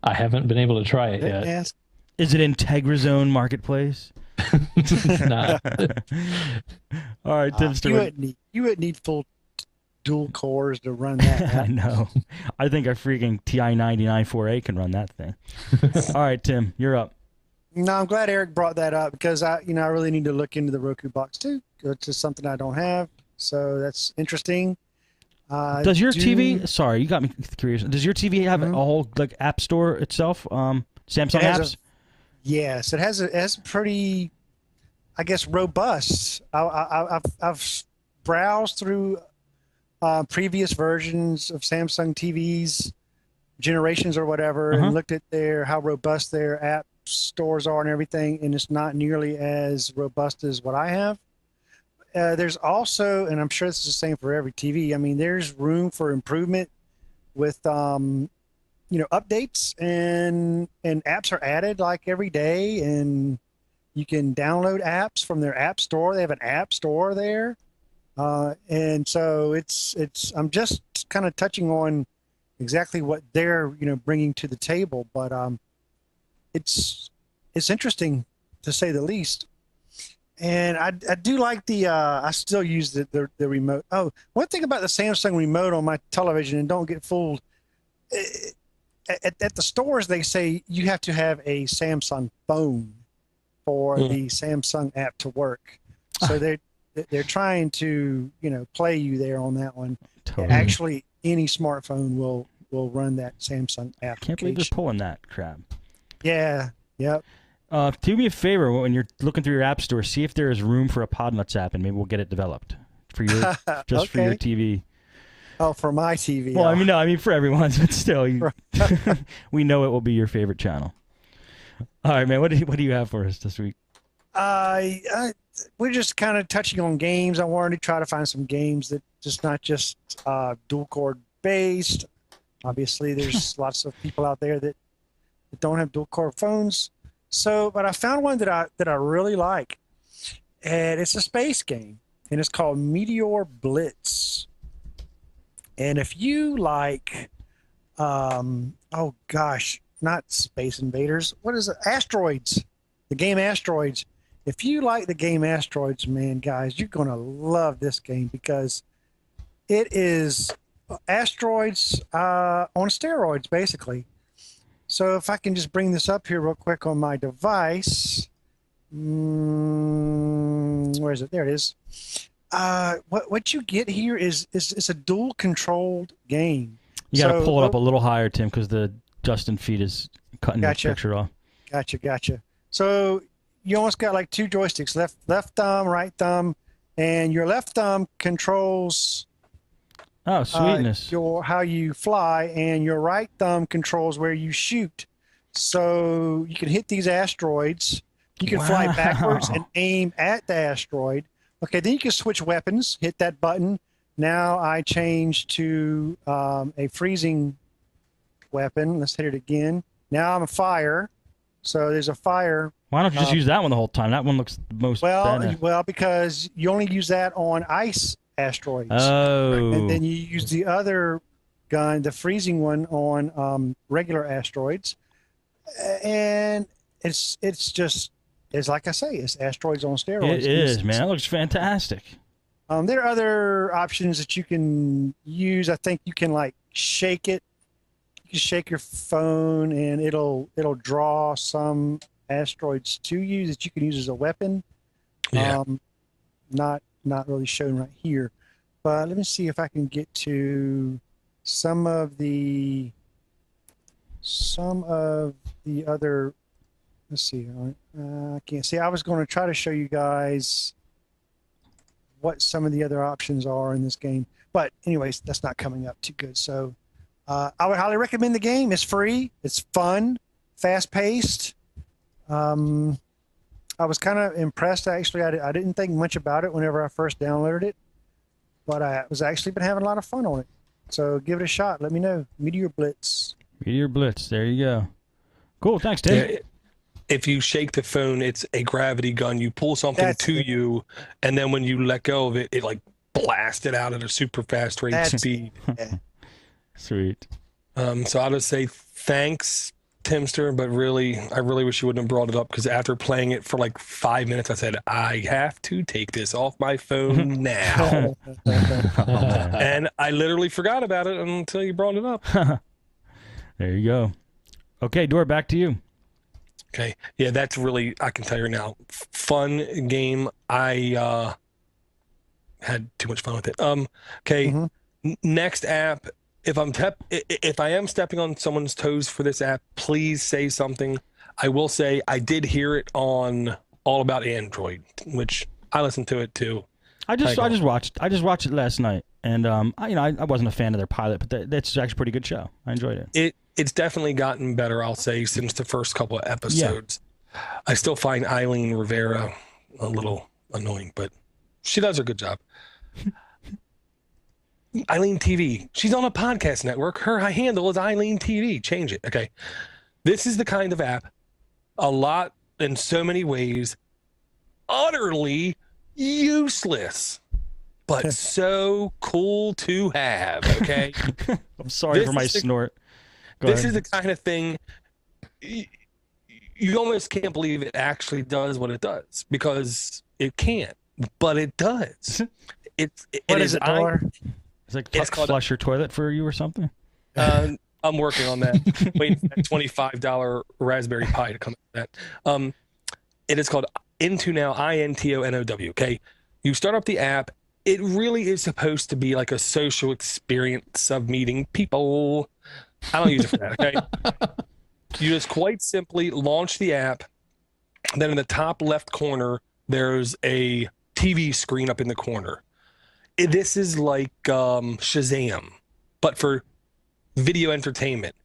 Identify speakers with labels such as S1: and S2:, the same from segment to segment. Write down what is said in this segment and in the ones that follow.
S1: I haven't been able to try it
S2: Didn't
S1: yet.
S2: ask.
S3: Is it in TegraZone Marketplace?
S1: It's not.
S3: All right, Tim Stewart.
S2: You wouldn't need full dual cores to run that,
S3: I
S2: right?
S3: know. I think a freaking TI-99 4A can run that thing. All right, Tim, you're up.
S2: No, I'm glad Eric brought that up because I really need to look into the Roku box too. It's just something I don't have, so that's interesting.
S3: Does your
S2: Do
S3: TV? Sorry, you got me curious. Does your TV have a
S2: Mhm.
S3: whole like app store itself? Samsung
S2: It has
S3: apps.
S2: yes, it has a pretty, I guess, robust. I've browsed through previous versions of Samsung TVs, generations or whatever,
S3: Uh-huh.
S2: and looked at how robust their app stores are and everything, and it's not nearly as robust as what I have. There's also, and I'm sure this is the same for every TV. I mean, there's room for improvement with updates and apps are added like every day, and you can download apps from their app store. They have an app store there, and so it's. I'm just kind of touching on exactly what they're bringing to the table, but it's it's interesting to say the least. And I do like I still use the remote. Oh, one thing about the Samsung remote on my television, and don't get fooled. eh, at the stores, they say you have to have a Samsung phone for
S4: Mm.
S2: the Samsung app to work. So they're trying to play you there on that one.
S3: Totally.
S2: Actually, any smartphone will run that Samsung
S3: Can't believe they're
S2: application.
S3: pulling that crap.
S2: Yeah, yep.
S3: Do me a favor when you're looking through your app store, see if there is room for a Podnutz app, and maybe we'll get it developed for your just for your
S2: Okay.
S3: TV.
S2: Oh, for my TV.
S3: Well, I
S2: Oh.
S3: mean, no, I mean for everyone's, but still, we know it will be your favorite channel. All right, man. What do you have for us this week?
S2: We're just kind of touching on games. I wanted to try to find some games that just not just dual core based. Obviously, there's lots of people out there that don't have dual core phones. So, but I found one that I really like, and it's a space game, and it's called Meteor Blitz. And if you like, oh gosh, not Space Invaders. What is it? Asteroids. The game Asteroids. If you like the game Asteroids, man, guys, you're gonna love this game because it is asteroids on steroids, basically. So if I can just bring this up here real quick on my device. Where is it? There it is. What you get here is a dual controlled game.
S3: You got to
S2: So,
S3: pull it up a little higher, Tim, because the Justin feed is cutting
S2: Gotcha.
S3: the picture off.
S2: Gotcha. So you almost got like two joysticks, left thumb, right thumb, and your left thumb controls
S3: Oh, sweetness.
S2: how you fly, and your right thumb controls where you shoot. So you can hit these asteroids. You can fly backwards and aim at the asteroid. Okay, then you can switch weapons. Hit that button. Now I change to a freezing weapon. Let's hit it again. Now I'm a fire. So there's a fire.
S3: Why don't you just use that one the whole time? That one looks the most better.
S2: Well, because you only use that on ice asteroids.
S3: Oh.
S2: And then you use the other gun, the freezing one, on regular asteroids. And it's like I say, it's asteroids on steroids.
S3: It is, man. That looks fantastic.
S2: There are other options that you can use. I think you can like shake it. You can shake your phone, and it'll draw some asteroids to you that you can use as a weapon.
S4: Yeah.
S2: Not really shown right here, but let me see if I can get to some of the other. Let's see. I can't see. I was going to try to show you guys what some of the other options are in this game, but anyways, that's not coming up too good. So I would highly recommend the game. It's free. It's fun, fast paced. I was kind of impressed, actually. I didn't think much about it whenever I first downloaded it, but I was actually been having a lot of fun on it. So give it a shot. Let me know. Meteor Blitz.
S3: Meteor Blitz. There you go. Cool. Thanks, Tim.
S4: Yeah, if you shake the phone, it's a gravity gun. You pull something
S2: That's
S4: to
S2: it.
S4: you, and then when you let go of it, it like blasts it out at a super fast rate
S2: That's
S4: speed.
S2: Yeah.
S3: Sweet.
S4: So I'll just say thanks, Timster, but really, I really wish you wouldn't have brought it up, because after playing it for like 5 minutes, I said, I have to take this off my phone now. And I literally forgot about it until you brought it up.
S3: There you go. Okay, Dor, back to you.
S4: Okay. Yeah, that's really, I can tell you now, fun game. I had too much fun with it. Okay. Next app. If I am stepping on someone's toes for this app, please say something. I will say I did hear it on All About Android, which I listened to it too.
S3: I just watched it last night, and I wasn't a fan of their pilot, but that's actually a pretty good show. I enjoyed it.
S4: It's definitely gotten better, I'll say, since the first couple of episodes. Yeah. I still find Eileen Rivera a little annoying, but she does a good job. Eileen TV. She's on a podcast network. Her handle is Eileen TV. Change it. Okay. This is the kind of app, a lot in so many ways, utterly useless, but so cool to have. Okay.
S3: I'm sorry for my snort.
S4: This is the kind of thing you almost can't believe it actually does what it does, because it can't, but it does.
S2: What is it, Dor?
S3: It's like flush your toilet for you or something?
S4: I'm working on that. Waiting for that $25 Raspberry Pi to come out of that. It is called Intonow, INTONOW. Okay. You start up the app. It really is supposed to be like a social experience of meeting people. I don't use it for that. Okay. You just quite simply launch the app. Then in the top left corner, there's a TV screen up in the corner. This is like Shazam, but for video entertainment.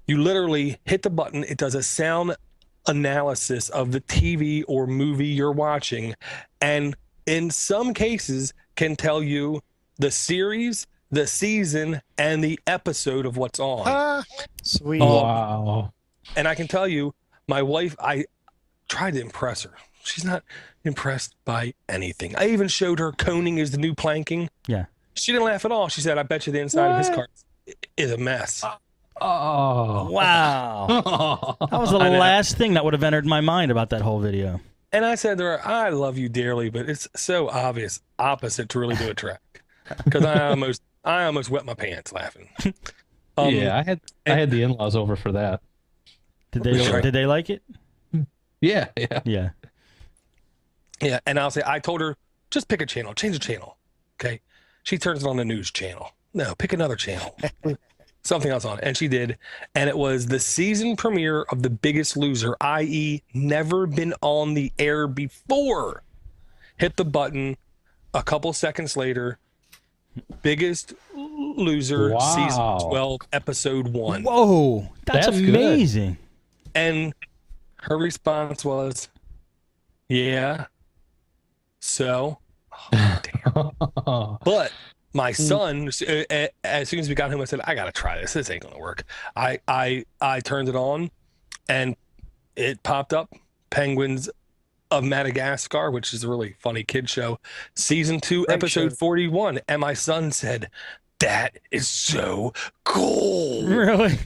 S4: You literally hit the button. It does a sound analysis of the TV or movie you're watching, and in some cases can tell you the series, the season, and the episode of what's on.
S2: Sweet.
S1: Wow.
S4: And I can tell you, my wife, I tried to impress her. She's not impressed by anything. I even showed her coning is the new planking.
S3: Yeah.
S4: She didn't laugh at all. She said, I bet you the inside of his car is a mess.
S1: Oh.
S3: Wow. That was the last thing that would have entered my mind about that whole video.
S4: And I said to her, I love you dearly, but it's so obvious opposite to really do a track. Because I almost wet my pants laughing.
S1: Yeah, I had the in-laws over for that.
S3: Did they like it?
S1: Yeah.
S4: Yeah, and I'll say, I told her, just pick a channel, change the channel. Okay. She turns it on the news channel. No, pick another channel. Something else on it. And she did. And it was the season premiere of The Biggest Loser, i.e. never been on the air before. Hit the button. A couple seconds later, Biggest Loser, season 12, episode 1.
S3: Whoa, that's amazing.
S1: Good.
S4: And her response was, yeah. So, damn. But my son, as soon as we got home, I said, I gotta try this. This ain't gonna work. I turned it on, and it popped up. Penguins of Madagascar, which is a really funny kid show, season 2, episode 41. And my son said, that is so cool.
S3: Really?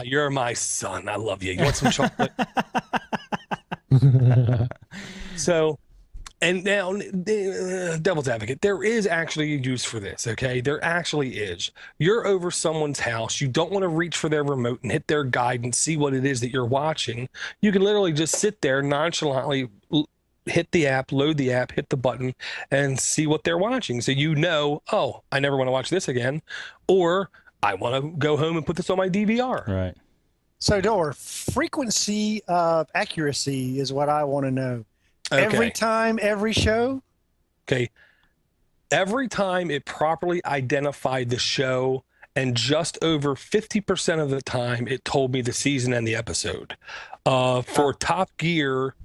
S4: You're my son. I love you. You want some chocolate? So, and now, devil's advocate, there is actually a use for this, okay? There actually is. You're over someone's house. You don't want to reach for their remote and hit their guide and see what it is that you're watching. You can literally just sit there nonchalantly, hit the app, load the app, hit the button, and see what they're watching. So you know, oh, I never want to watch this again, or I want to go home and put this on my DVR.
S3: Right.
S2: So, Dor, frequency of accuracy is what I want to know.
S4: Okay.
S2: Every time, every show?
S4: Okay. Every time it properly identified the show, and just over 50% of the time it told me the season and the episode. For Top Gear,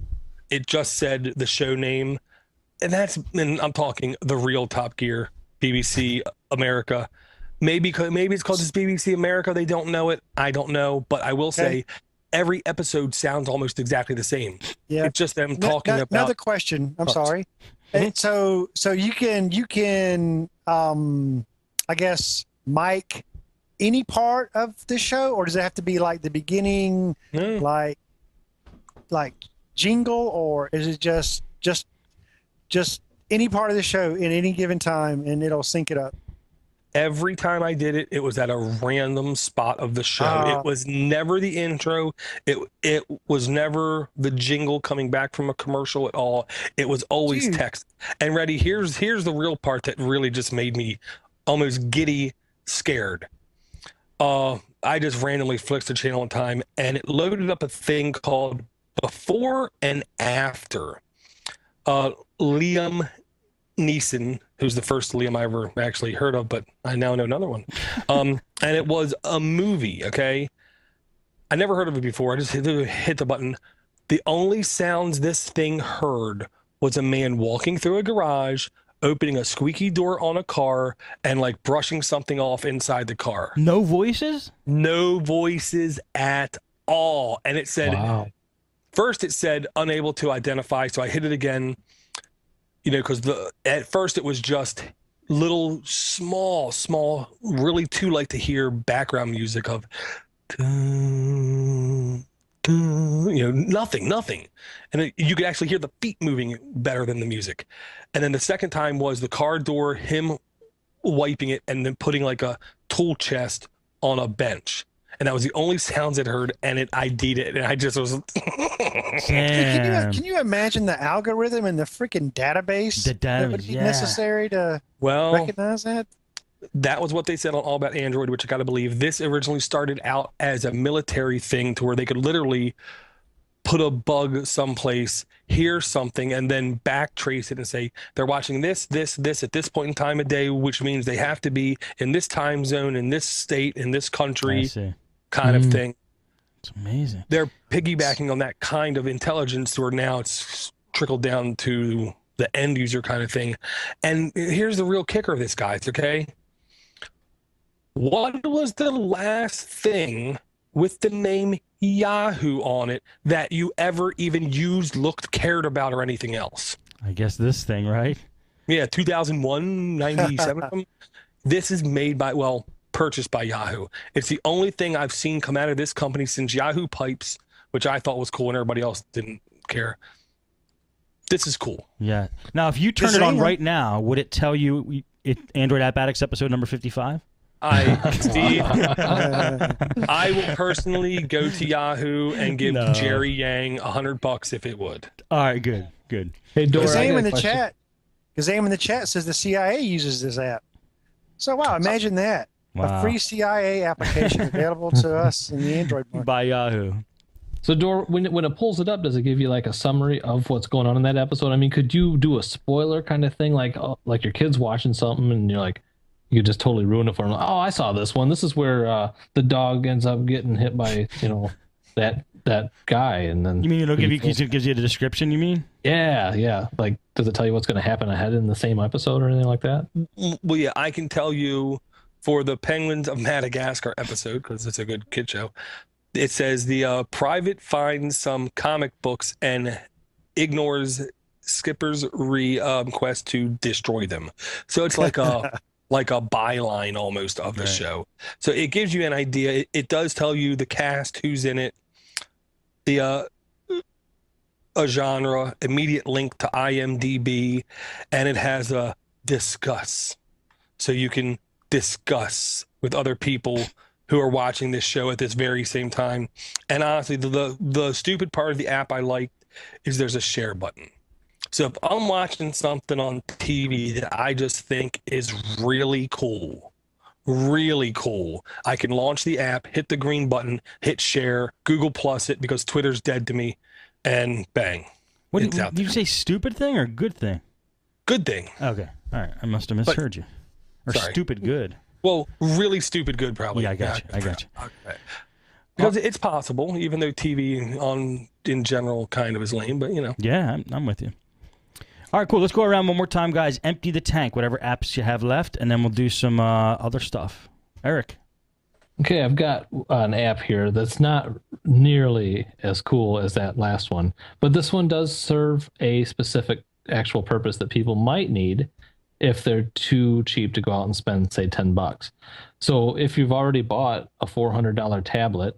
S4: it just said the show name, and I'm talking the real Top Gear, BBC America. Maybe it's called just BBC America. They don't know it. I don't know, but I will say every episode sounds almost exactly the same. Yeah, it's just them talking about.
S2: Another question. I'm sorry. So you can I guess mic any part of the show, or does it have to be like the beginning, like jingle, or is it just any part of the show in any given time and it'll sync it up?
S4: Every time I did it, it was at a random spot of the show. It was never the intro. It was never the jingle coming back from a commercial at all. It was always text. And Reddy, here's the real part that really just made me almost giddy scared. I just randomly flicked the channel in time, and it loaded up a thing called Before and After. Liam Neeson, who's the first Liam I ever actually heard of, but I now know another one. And it was a movie, okay? I never heard of it before. I just hit the button. The only sounds this thing heard was a man walking through a garage, opening a squeaky door on a car, and like brushing something off inside the car.
S3: No voices?
S4: No voices at all. And it said, wow. First it said unable to identify. So I hit it again. You know, because at first it was just little, small, really too light to hear background music of, you know, nothing. And you could actually hear the feet moving better than the music. And then the second time was the car door, him wiping it, and then putting like a tool chest on a bench. And that was the only sounds it heard, and it ID'd it, and I just was.
S2: Can you imagine the algorithm and the freaking database that would be necessary to recognize that?
S4: That was what they said on All About Android, which I got to believe. This originally started out as a military thing to where they could literally put a bug someplace, hear something, and then backtrace it and say they're watching this at this point in time of day, which means they have to be in this time zone, in this state, in this country, kind of thing.
S3: It's amazing.
S4: They're piggybacking on that kind of intelligence where now it's trickled down to the end user kind of thing. And here's the real kicker of this, guys, okay? What was the last thing with the name Yahoo on it that you ever even used, looked, cared about, or anything else?
S3: I guess this thing, right?
S4: Yeah, 2001, 97. This is made by, well, purchased by Yahoo. It's the only thing I've seen come out of this company since Yahoo Pipes, which I thought was cool and everybody else didn't care. This is cool.
S3: Yeah. Now, if you turn it on right now, would it tell you Android App Addicts episode number 55?
S4: Steve, I will personally go to Yahoo and give Jerry Yang $100 if it would.
S3: All right, good.
S1: Hey, Dora,
S2: Kazam in the chat says the CIA uses this app. So wow, imagine that. Wow. A free CIA application available to us in the Android market.
S3: By Yahoo.
S1: So, Dora, when it pulls it up, does it give you like a summary of what's going on in that episode? I mean, could you do a spoiler kind of thing, like your kid's watching something and you're like, you could just totally ruin it for them? Oh, I saw this one. This is where the dog ends up getting hit by that guy, and then
S3: you mean it'll gives you a description? You mean?
S1: Yeah. Like, does it tell you what's going to happen ahead in the same episode or anything like that?
S4: Well, yeah, I can tell you for the Penguins of Madagascar episode, because it's a good kid show. It says the private finds some comic books and ignores Skipper's request to destroy them. So it's like a byline almost of the show. So it gives you an idea. It does tell you the cast, who's in it, a genre, immediate link to IMDb, and it has a discuss. So you can discuss with other people who are watching this show at this very same time. And honestly, the stupid part of the app I liked is there's a share button. So if I'm watching something on TV that I just think is really cool, I can launch the app, hit the green button, hit share, Google Plus it because Twitter's dead to me, and bang.
S3: Did you say stupid thing or good thing?
S4: Good thing.
S3: Okay. All right. I must have misheard you. Or stupid good.
S4: Well, really stupid good, probably.
S3: Yeah, I got you.
S4: Okay. Because it's possible, even though TV in general kind of is lame, but
S3: Yeah, I'm with you. All right, cool. Let's go around one more time, guys. Empty the tank, whatever apps you have left, and then we'll do some other stuff. Eric.
S1: Okay, I've got an app here that's not nearly as cool as that last one, but this one does serve a specific actual purpose that people might need. if they're too cheap to go out and spend, say, $10. So if you've already bought a $400 tablet